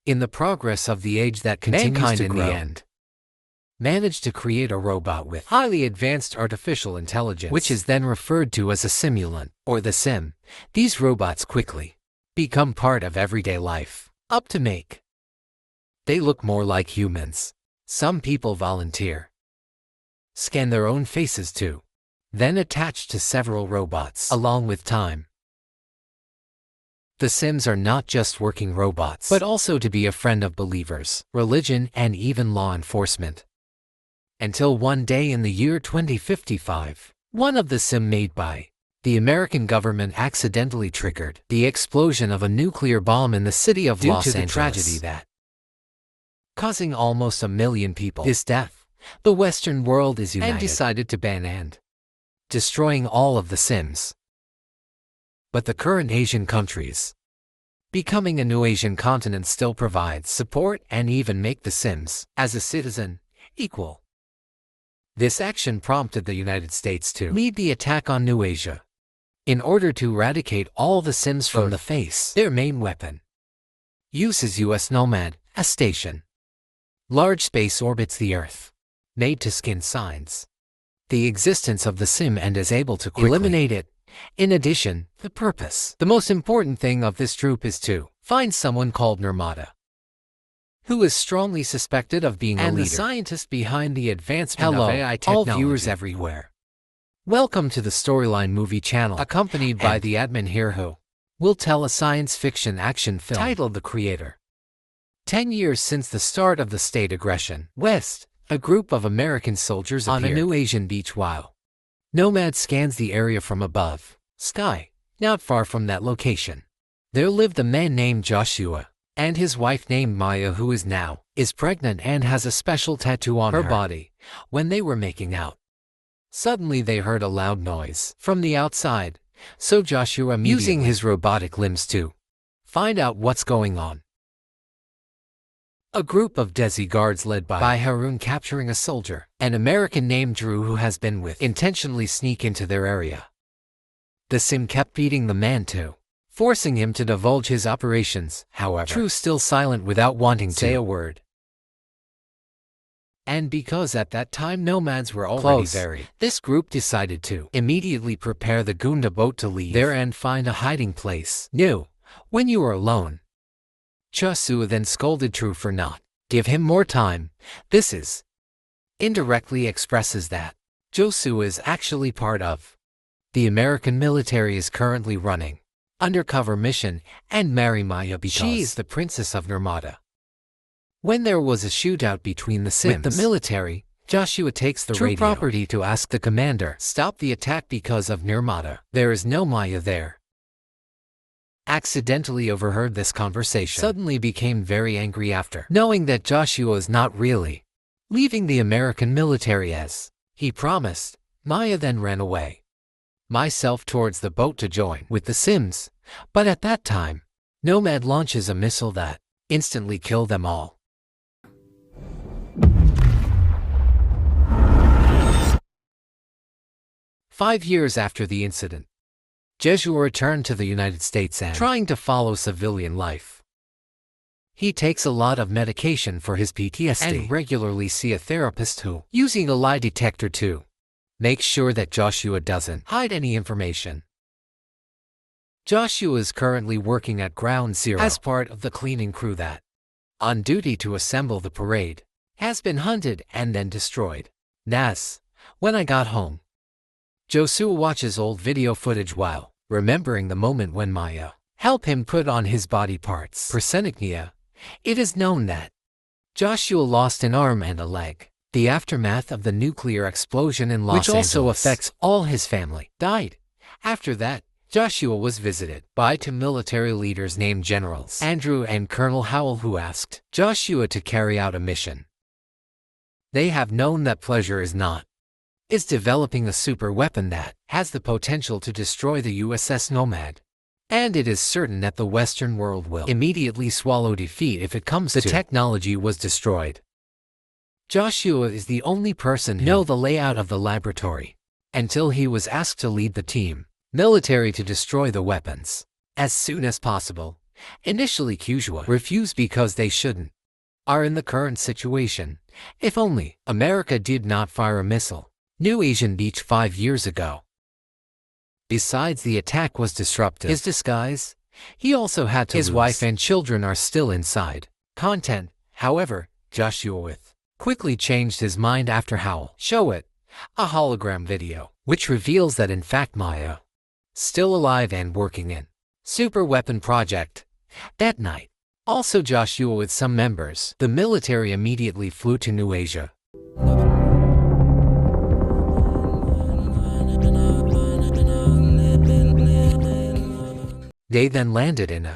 In the progress of the age that continues Mankind to in grow, the end managed to create a robot with highly advanced artificial intelligence, which is then referred to as a simulant, or the sim. These robots quickly become part of everyday life, up to make they look more like humans. Some people volunteer, scan their own faces too, then attach to several robots. Along with time, the Sims are not just working robots, but also to be a friend of believers, religion, and even law enforcement. Until one day in the year 2055, one of the Sim made by the American government accidentally triggered the explosion of a nuclear bomb in the city of Los Angeles, due to the tragedy that causing almost 1 million people this death. The Western world is united and decided to ban and destroying all of the Sims. But the current Asian countries, becoming a new Asian continent, still provides support and even make the Sims, as a citizen, equal. This action prompted the United States to lead the attack on New Asia. In order to eradicate all the Sims from the face, their main weapon uses U.S. Nomad, a station. Large space orbits the Earth, made to scan signs the existence of the Sim and is able to quickly eliminate it. In addition, the most important thing of this troop is to find someone called Nirmata, who is strongly suspected of being a leader, and the scientist behind the advancement of AI technology. All viewers everywhere, welcome to the Stroryline Movie channel, accompanied by the admin here who will tell a science fiction action film titled The Creator. 10 years since the start of the state aggression west, a group of American soldiers on a new Asian beach while Nomad scans the area from above. Sky, not far from that location, there lived a man named Joshua and his wife named Maya, who is pregnant and has a special tattoo on her body. When they were making out, suddenly they heard a loud noise from the outside, so Joshua using his robotic limbs to find out what's going on. A group of Desi guards led by Harun capturing a soldier, an American named Drew who has been with, intentionally sneak into their area. The Sim kept beating the man too, forcing him to divulge his operations. However, Drew still silent without wanting to say a word. And because at that time nomads were already buried, this group decided to immediately prepare the Gunda boat to leave there and find a hiding place. When you are alone. Joshua then scolded Drew for not give him more time. This is indirectly expresses that Joshua is actually part of the American military, is currently running undercover mission and marry Maya because she is the princess of Nirmata. When there was a shootout between the Sims with the military, Joshua takes the radio property to ask the commander stop the attack because of Nirmata. There is no Maya there. Accidentally overheard this conversation, suddenly became very angry after knowing that Joshua is not really leaving the American military as he promised. Maya then ran away myself towards the boat to join with the Sims, but at that time, Nomad launches a missile that instantly killed them all. Five years after the incident, Joshua returned to the United States and trying to follow civilian life. He takes a lot of medication for his PTSD and regularly see a therapist who using a lie detector to make sure that Joshua doesn't hide any information. Joshua is currently working at Ground Zero as part of the cleaning crew that, on duty to assemble the parade, has been hunted and then destroyed. When I got home, Joshua watches old video footage while remembering the moment when Maya helped him put on his body parts. Persenichnia. It is known that Joshua lost an arm and a leg. The aftermath of the nuclear explosion in Los Angeles, which also affects all his family, died. After that, Joshua was visited by two military leaders named Generals Andrew and Colonel Howell, who asked Joshua to carry out a mission. They have known that pleasure is developing a super weapon that has the potential to destroy the USS Nomad. And it is certain that the Western world will immediately swallow defeat if it comes to the technology was destroyed. Joshua is the only person who knows the layout of the laboratory, until he was asked to lead the team military to destroy the weapons as soon as possible. Initially Joshua refused because they shouldn't are in the current situation. If only America did not fire a missile. New Asian Beach 5 years ago. Besides the attack was disruptive. His disguise? He also had to lose. His wife and children are still inside. Content, however, Joshua quickly changed his mind after Howl show it a hologram video, which reveals that in fact Maya still alive and working in super weapon project. That night, also Joshua with some members, the military immediately flew to New Asia. They then landed in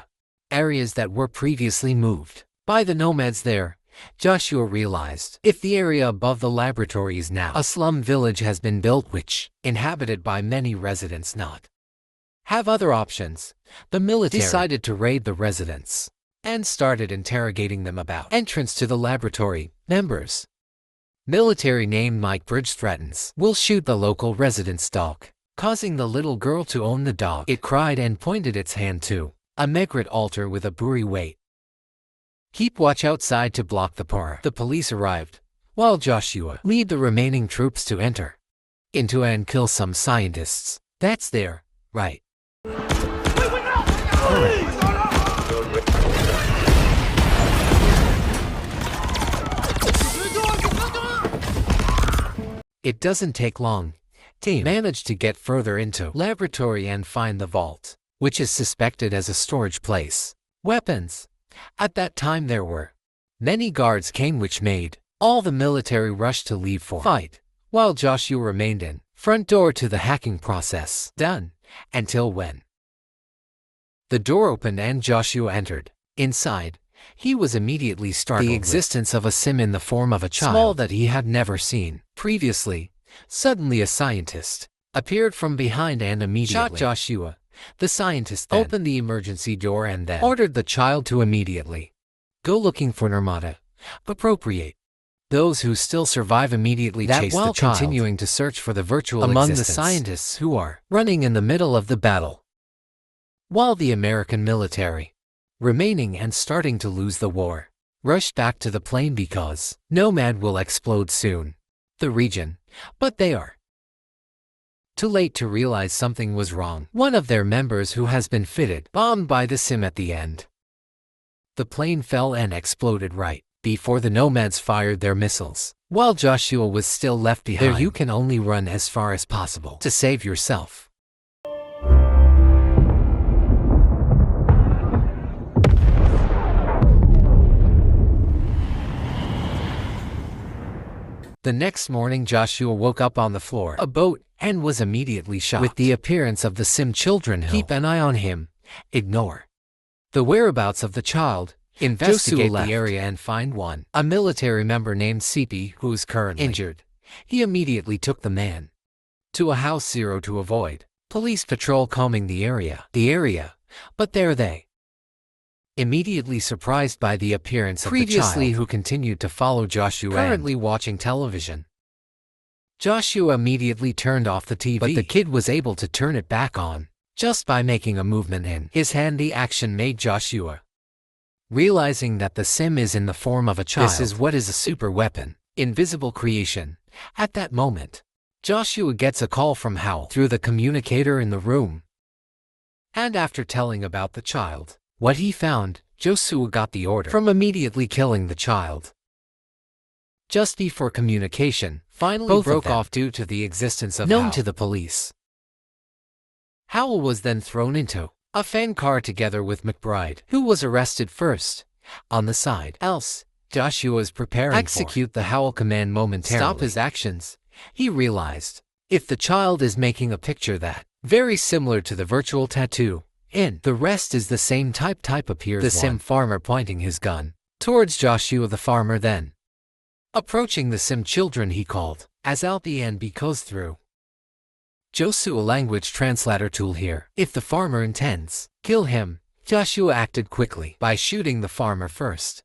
areas that were previously moved by the nomads there. Joshua realized if the area above the laboratory is now a slum village has been built which inhabited by many residents not have other options. The military decided to raid the residents and started interrogating them about entrance to the laboratory. Members. Military named Mike Bridge threatens will shoot the local resident's dog, causing the little girl to own the dog. It cried and pointed its hand to a Megret altar with a buri weight. Keep watch outside to block the par. The police arrived, while Joshua lead the remaining troops to enter into and kill some scientists. That's there, right? It doesn't take long. Team managed to get further into laboratory and find the vault, which is suspected as a storage place. Weapons. At that time there were many guards came which made all the military rush to leave for fight, while Joshua remained in front door to the hacking process done, until when the door opened and Joshua entered. Inside, he was immediately startled the existence of a sim in the form of a child small that he had never seen previously. Suddenly a scientist appeared from behind and immediately shot Joshua. The scientist then opened the emergency door and then ordered the child to immediately go looking for Nirmata. Appropriate. Those who still survive immediately chase the child, continuing to search for the virtual among the scientists who are running in the middle of the battle, while the American military, remaining and starting to lose the war, rushed back to the plane because Nomad will explode soon. The region, but they are too late to realize something was wrong. One of their members who has been fitted bombed by the sim at the end. The plane fell and exploded right before the nomads fired their missiles. While Joshua was still left behind, there you can only run as far as possible to save yourself. The next morning Joshua woke up on the floor a boat and was immediately shocked with the appearance of the sim children. Keep an eye on him. Ignore the whereabouts of the child. Investigate the area and find a military member named CP who is currently injured. He immediately took the man to a house zero to avoid police patrol combing the area. But there they immediately surprised by the appearance of the child who continued to follow Joshua currently watching television. Joshua immediately turned off the TV, but the kid was able to turn it back on just by making a movement in his hand. The action made Joshua realizing that the sim is in the form of a child. This is what is a super weapon, invisible creation. At that moment, Joshua gets a call from Howl through the communicator in the room. And after telling about the child, what he found, Joshua got the order from immediately killing the child. Just before communication finally broke off due to the existence of known to the police. Howl was then thrown into a fan car together with McBride, who was arrested first. On the side, else, Joshua is preparing to execute the Howl command momentarily. Stop his actions. He realized if the child is making a picture that very similar to the virtual tattoo, and the rest is the same type appears the sim farmer pointing his gun towards Joshua. The farmer then approaching the sim children he called as out the end because through Joshua language translator tool here. If the farmer intends kill him, Joshua acted quickly by shooting the farmer first.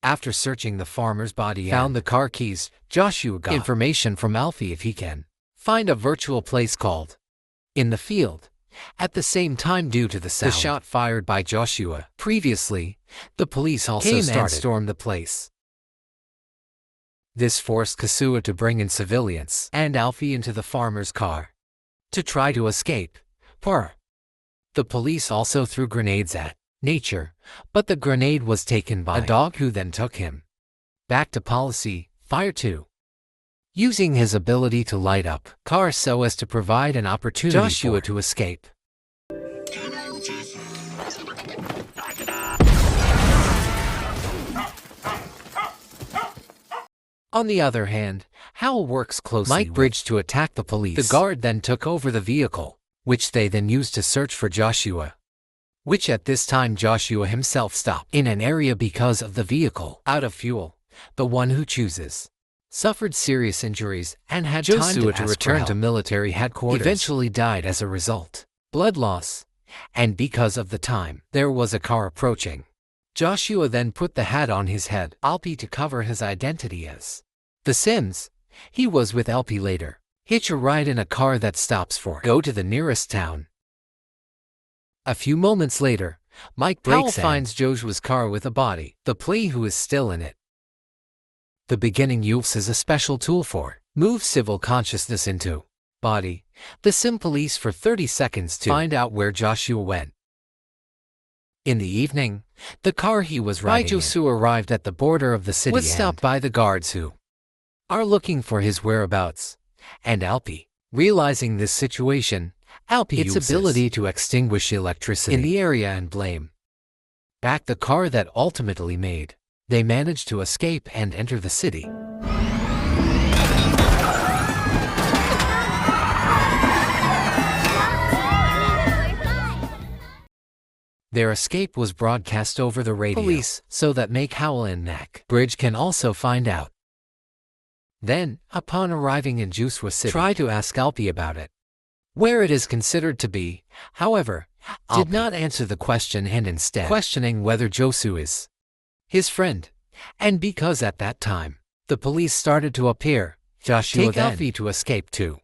After searching the farmer's body found the car keys, Joshua got information from Alfie if he can find a virtual place called in the field. at the same time due to the sound. The shot fired by Joshua. Previously, the police also stormed the place. This forced Kasua to bring in civilians and Alfie into the farmer's car to try to escape. The police also threw grenades at nature, but the grenade was taken by a dog who then took him back to policy fire 2. Using his ability to light up cars so as to provide an opportunity for Joshua to escape. On the other hand, Howell works closely Mike Bridge to attack the police. The guard then took over the vehicle, which they then used to search for Joshua, which at this time Joshua himself stopped in an area because of the vehicle out of fuel. The one who chooses suffered serious injuries and had Joshua to return to military headquarters. Eventually died as a result. Blood loss. And because of the time, there was a car approaching. Joshua then put the hat on his head, Alpi, to cover his identity as the Sims. He was with Alpi later. Hitch a ride in a car that stops for go to the nearest town. A few moments later, Mike breaks in. Finds Joshua's car with a body, the plea who is still in it. The beginning uses a special tool for move civil consciousness into body. The Sim police for 30 seconds to find out where Joshua went. In the evening, the car he was riding Joshua arrived at the border of the city was stopped by the guards who are looking for his whereabouts. And Alpi, realizing this situation, its ability to extinguish electricity in the area and blame back the car that ultimately made. They managed to escape and enter the city. Their escape was broadcast over the radio. Police, so that make Howell and Mac Bridge can also find out. Then, upon arriving in Joshua City, try to ask Alpi about it, where it is considered to be. However, Alpi did not answer the question and instead questioning whether Joshua is his friend. And because at that time, the police started to appear, Joshua then Alpi to escape too.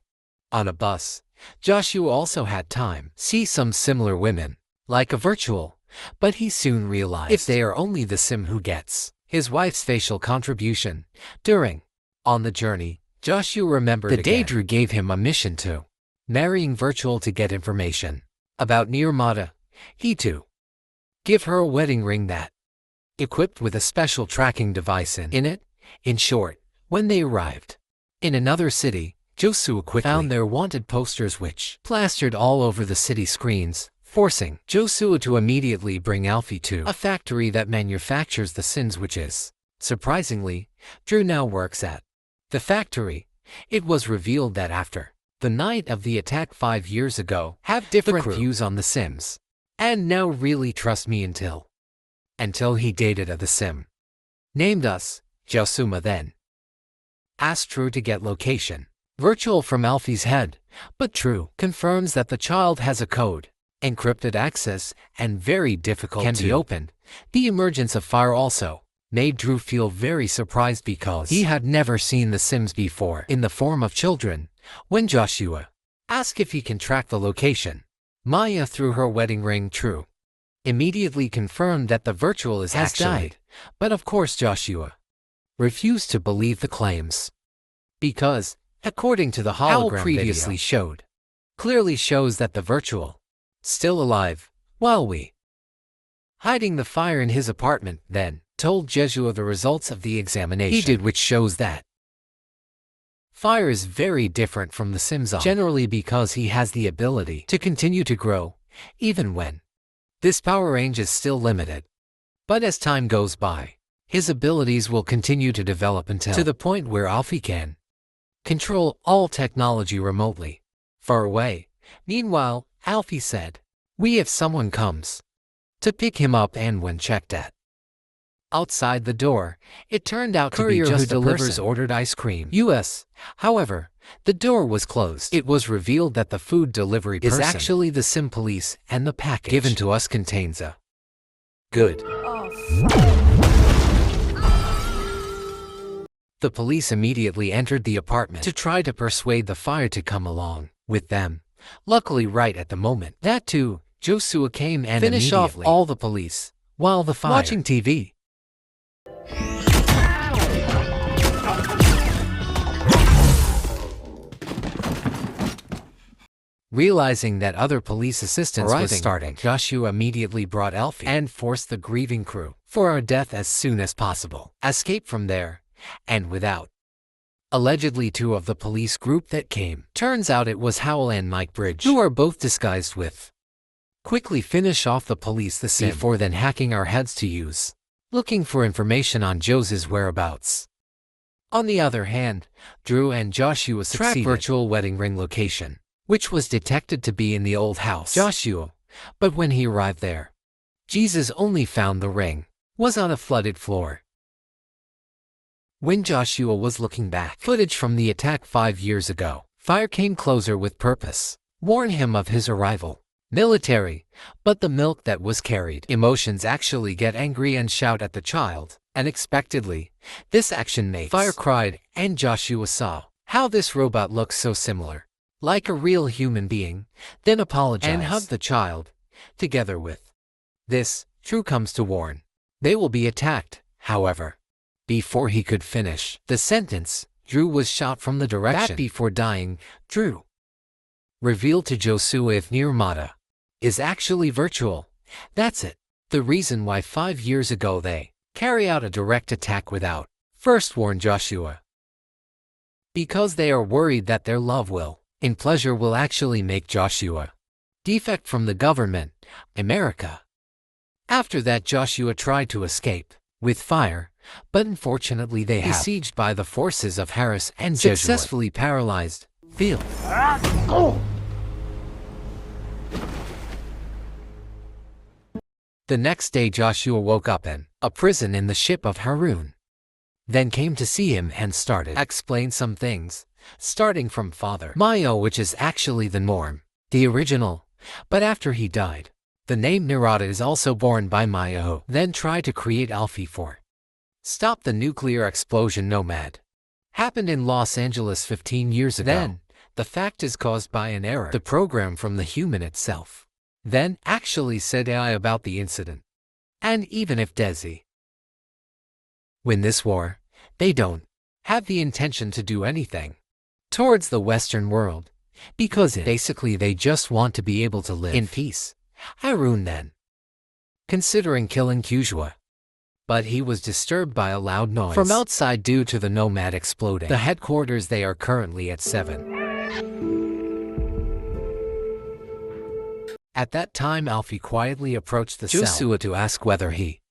On a bus, Joshua also had time see some similar women, like a virtual, but he soon realized if they are only the Sim who gets his wife's facial contribution. On the journey, Joshua remembered the day Drew gave him a mission to marrying virtual to get information about Nirmata. He too give her a wedding ring that equipped with a special tracking device in it. In short, when they arrived in another city, Joshua quickly found their wanted posters which plastered all over the city screens, forcing Joshua to immediately bring Alfie to a factory that manufactures the Sims, which is, surprisingly, Drew now works at. The factory. It was revealed that after the night of the attack 5 years ago, have different views on the Sims, and now really trust me until he dated a the Sim named us. Joshua then asked Drew to get location virtual from Alfie's head, but Drew confirms that the child has a code, encrypted access, and very difficult can be opened. The emergence of fire also made Drew feel very surprised because he had never seen the Sims before in the form of children. When Joshua asked if he can track the location, Maya threw her wedding ring. Drew immediately confirmed that the virtual has died, but of course Joshua refused to believe the claims because, according to the hologram previously showed, clearly shows that the virtual still alive, while we hiding the fire in his apartment. Then told Joshua the results of the examination he did, which shows that fire is very different from the Sims generally because he has the ability to continue to grow, even when this power range is still limited. But as time goes by, his abilities will continue to develop until to the point where Alfie can control all technology remotely, far away. Meanwhile, Alfie said, "We if someone comes to pick him up," and when checked at outside the door, it turned out to be just who delivers ordered ice cream. However, the door was closed. It was revealed that the food delivery person is actually the Sim police, and the package given to us contains a good. The police immediately entered the apartment to try to persuade the fire to come along with them. Luckily right at the moment that too, Joshua came and Finish off immediately all the police while the fire watching TV. Realizing that other police assistance was Arriving. starting, Joshua immediately brought Alfie and forced the grieving crew for our death as soon as possible. Escape from there, and without. Allegedly 2 of the police group that came. Turns out it was Howell and Mike Bridge, who are both disguised with. Quickly finish off the police the sim before then hacking our heads to use. Looking for information on Joe's whereabouts. On the other hand, Drew and Joshua succeeded. Track virtual wedding ring location, which was detected to be in the old house. Joshua, but when he arrived there, Jesus only found the ring was on a flooded floor. When Joshua was looking back, footage from the attack 5 years ago, fire came closer with purpose, warned him of his arrival. Military, but the milk that was carried. Emotions actually get angry and shout at the child. Unexpectedly, this action makes fire cried, and Joshua saw how this robot looks so similar, like a real human being, then apologized and hugged the child. Together with this, Drew comes to warn they will be attacked. However, before he could finish the sentence, Drew was shot from the direction. That before dying, Drew revealed to Joshua if Nirmata is actually virtual. That's it. The reason why 5 years ago they carry out a direct attack without first warn Joshua. Because they are worried that their love will, in pleasure will actually make Joshua defect from the government, America. After that Joshua tried to escape with fire, but unfortunately they have besieged by the forces of Harris and successfully paralyzed. Feel. The next day Joshua woke up in a prison in the ship of Harun. Then came to see him and started explain some things, starting from Father Mayo, which is actually the norm, the original, but after he died, the name Nirata is also born by Mayo. Then try to create Alfie for stop the nuclear explosion nomad. Happened in Los Angeles 15 years ago. Then, the fact is caused by an error, the program from the human itself. Then, actually said AI about the incident. And even if Desi win this war, they don't have the intention to do anything towards the Western world, because basically they just want to be able to live in peace. Harun then considering killing Kujua, but he was disturbed by a loud noise from outside due to the nomad exploding. The headquarters they are currently at 7. At that time Alfie quietly approached the Joshua to ask whether he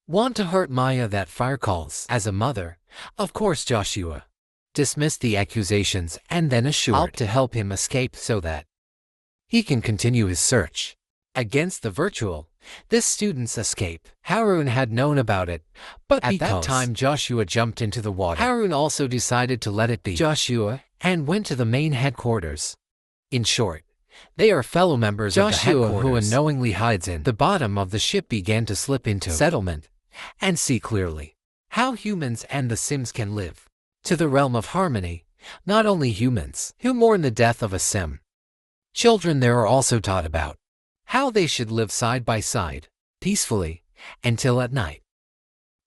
want to hurt Maya that fire calls. As a mother, of course Joshua dismissed the accusations and then assured Alp to help him escape so that he can continue his search against the virtual. This student's escape. Harun had known about it, but at that time Joshua jumped into the water. Harun also decided to let it be Joshua and went to the main headquarters. In short, they are fellow members of the headquarters who unknowingly hides in the bottom of the ship began to slip into settlement and see clearly how humans and the Sims can live to the realm of harmony. Not only humans who mourn the death of a Sim. Children there are also taught about how they should live side by side, peacefully, until at night.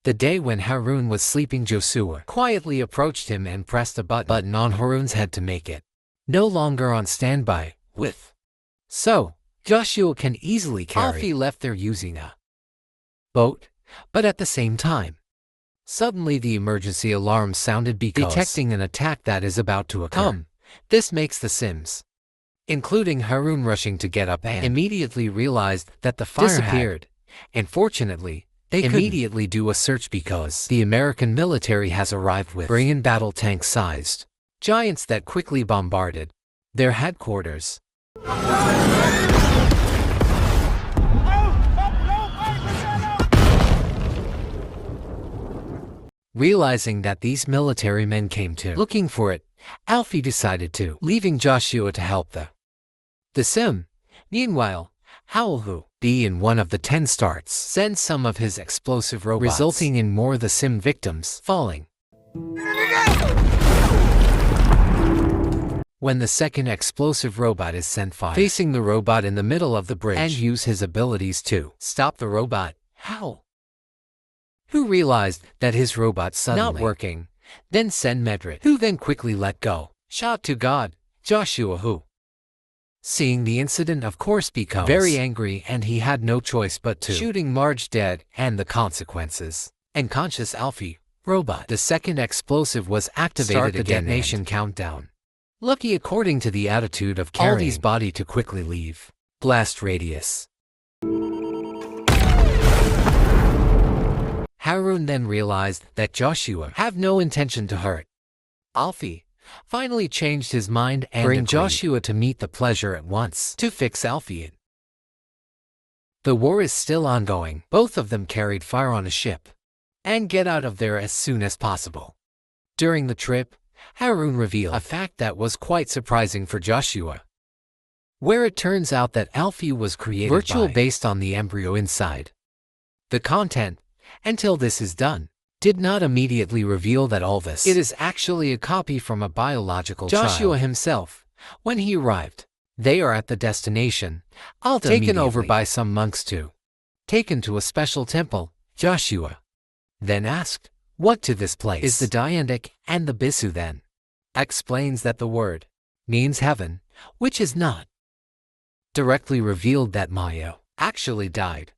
The day when Harun was sleeping, Joshua quietly approached him and pressed a button on Harun's head to make it no longer on standby, with. So, Joshua can easily carry. Alfie left there using a boat, but at the same time, suddenly the emergency alarm sounded because detecting an attack that is about to occur. This makes the Sims, including Harun, rushing to get up and immediately realized that the fire disappeared. And fortunately, they immediately do a search because the American military has arrived with brilliant battle tank-sized giants that quickly bombarded their headquarters. Realizing that these military men came to looking for it, Alfie decided to leaving Joshua to help the Sim. Meanwhile, Howell, who be in one of the 10 starts, sends some of his explosive robots, resulting in more the Sim victims falling. When the second explosive robot is sent fire, facing the robot in the middle of the bridge, and use his abilities to stop the robot, who realized that his robot suddenly not working, then send Medrit, who then quickly let go. Shot to God, Joshua who, seeing the incident of course becomes very angry, and he had no choice but to shooting Marge dead and the consequences. Unconscious Alfie, robot. The second explosive was activated. Start the again detonation countdown. Lucky according to the attitude of carrying Aldi's body to quickly leave. Blast radius. Harun then realized that Joshua have no intention to hurt Alfie. Finally changed his mind and bring Joshua to meet the pleasure at once to fix Alfie. The war is still ongoing. Both of them carried fire on a ship and get out of there as soon as possible. During the trip, Harun revealed a fact that was quite surprising for Joshua, where it turns out that Alfie was created virtual based on the embryo inside. The content, until this is done, did not immediately reveal that all this it is actually a copy from a biological Joshua child himself. When he arrived, they are at the destination, taken over by some monks too. Taken to a special temple, Joshua then asked, "What to this place is the Diandic?" And the Bisu then explains that the word means heaven, which is not directly revealed that Maya actually died.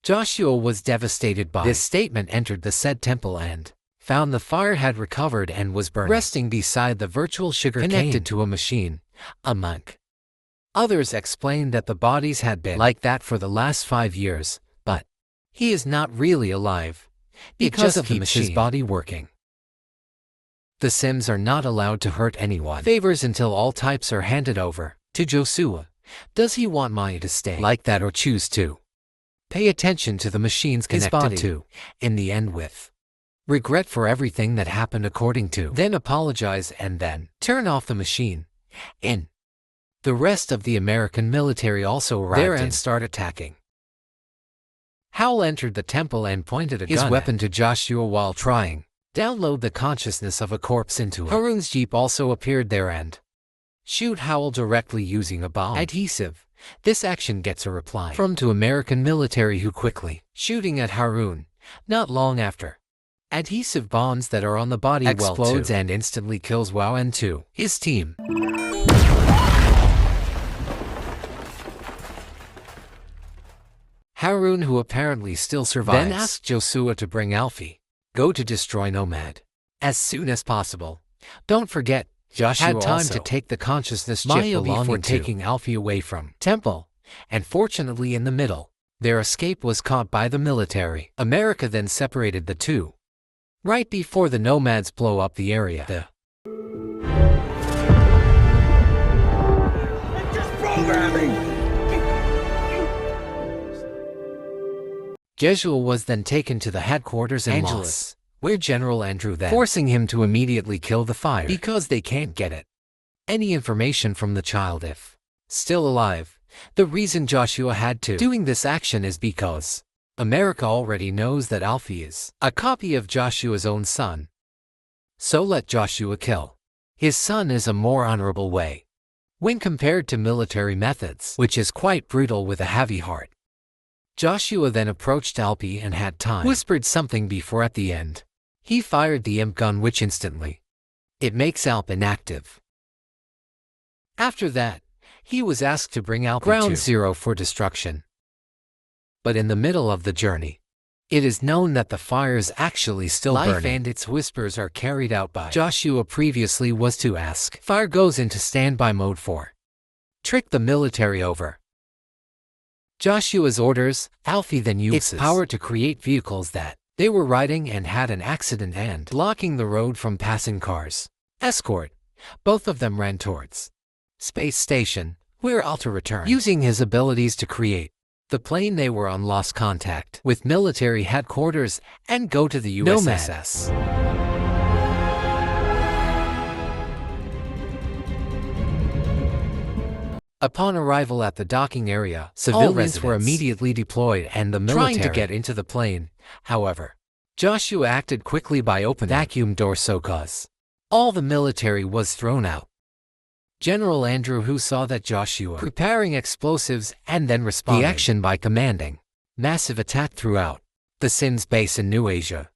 Joshua was devastated by this statement, entered the said temple and found the fire had recovered and was burning, resting beside the virtual sugar connected to a machine, a monk. Others explained that the bodies had been like that for the last 5 years, but he is not really alive because of the machine. His body working. The Sims are not allowed to hurt anyone. Favors until all types are handed over to Joshua. Does he want Maya to stay like that or choose to pay attention to the machines connected to, in the end with regret for everything that happened according to, then apologize and then turn off the machine. In the rest of the American military also arrived there and start attacking. Howl entered the temple and pointed his weapon to Joshua while trying download the consciousness of a corpse into it. Harun's jeep also appeared there and shoot Howl directly using a bomb adhesive. This action gets a reply from to American military who quickly shooting at Harun. Not long after, adhesive bombs that are on the body explodes and instantly kills Wow and to his team. Harun, who apparently still survives, then asked Joshua to bring Alfie. Go to destroy Nomad as soon as possible. Don't forget, Joshua had time to take the consciousness chip before taking Alfie away from temple, and fortunately in the middle, their escape was caught by the military. America then separated the two. Right before the Nomads blow up the area, Joshua was then taken to the headquarters in Angeles, where General Andrew then forcing him to immediately kill the fire because they can't get it. Any information from the child if still alive. The reason Joshua had to doing this action is because America already knows that Alfie is a copy of Joshua's own son. So let Joshua kill his son is a more honorable way when compared to military methods, which is quite brutal with a heavy heart. Joshua then approached Alfie and had time whispered something before at the end he fired the imp gun, which instantly it makes Alp inactive. After that, he was asked to bring Alp ground zero for destruction. But in the middle of the journey, it is known that the fire is actually still burning, and its whispers are carried out by Joshua. Previously was to ask. Fire goes into standby mode for trick the military over Joshua's orders. Alfie then uses its power to create vehicles that they were riding and had an accident and blocking the road from passing cars. Escort. Both of them ran towards space station, where Alta returned. Using his abilities to create the plane, they were on lost contact with military headquarters and go to the USS. Upon arrival at the docking area, civilians were immediately deployed and the military trying to get into the plane. However, Joshua acted quickly by opening vacuum door so cause All the military was thrown out. General Andrew, who saw that Joshua preparing explosives and then responding the action by commanding massive attack throughout the Sims base in New Asia.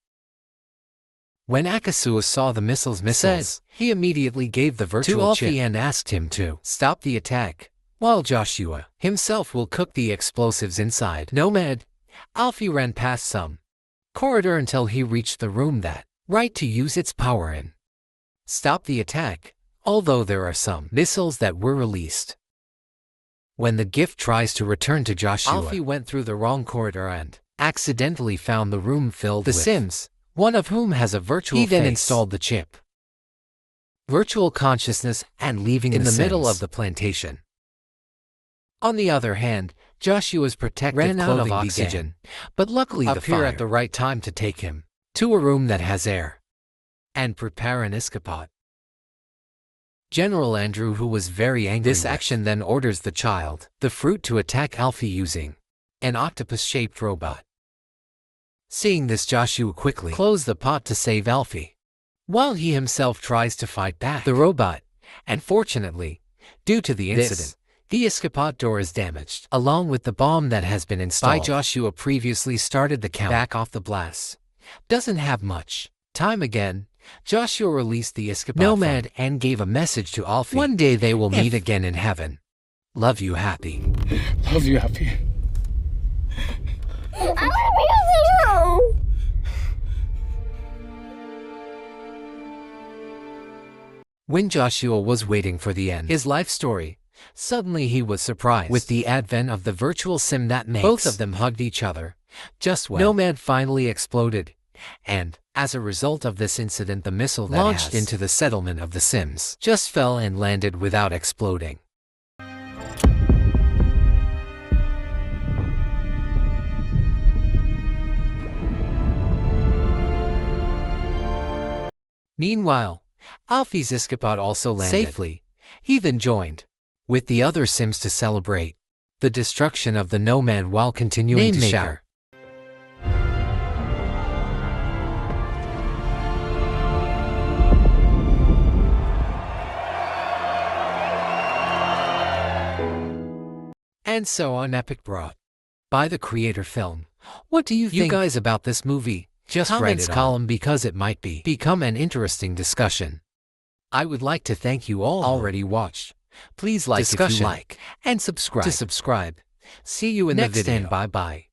When Akasua saw the missiles, he immediately gave the virtual chip to Alfie and asked him to stop the attack, while Joshua himself will cook the explosives inside. Nomad, Alfie ran past some corridor until he reached the room that right to use its power in stop the attack, although there are some missiles that were released. When the gift tries to return to Joshua, Alfie went through the wrong corridor and accidentally found the room filled with the Sims, one of whom has a virtual face. He then installed the chip, virtual consciousness, and leaving in the middle of the plantation. On the other hand, Joshua's protective ran out of oxygen, but luckily the fire at the right time to take him to a room that has air and prepare an escapade. General Andrew, who was very angry this action, then orders the child, the fruit, to attack Alfie using an octopus-shaped robot. Seeing this, Joshua quickly closed the pot to save Alfie, while he himself tries to fight back the robot, and fortunately, due to the incident, the escapade door is damaged, along with the bomb that has been installed by Joshua previously started the count back off the blast. Doesn't have much time again. Joshua released the escapade nomad and gave a message to Alfie. One day they will meet again in heaven. Love you, Happy. Love you, Happy. I want to be with you! When Joshua was waiting for the end of his life story, suddenly he was surprised with the advent of the virtual sim that makes both of them hugged each other just when Nomad finally exploded, and as a result of this incident, the missile that launched into the settlement of the Sims just fell and landed without exploding. Meanwhile, Alfie's escapade also landed safely. He then joined with the other Sims to celebrate the destruction of the Nomad while continuing to shower. And so on, epic brought by the creator film. What do you think guys about this movie? Just comments column, because it might become an interesting discussion. I would like to thank you all already watched. Please like if you like and subscribe to subscribe. See you in the next video. And bye bye.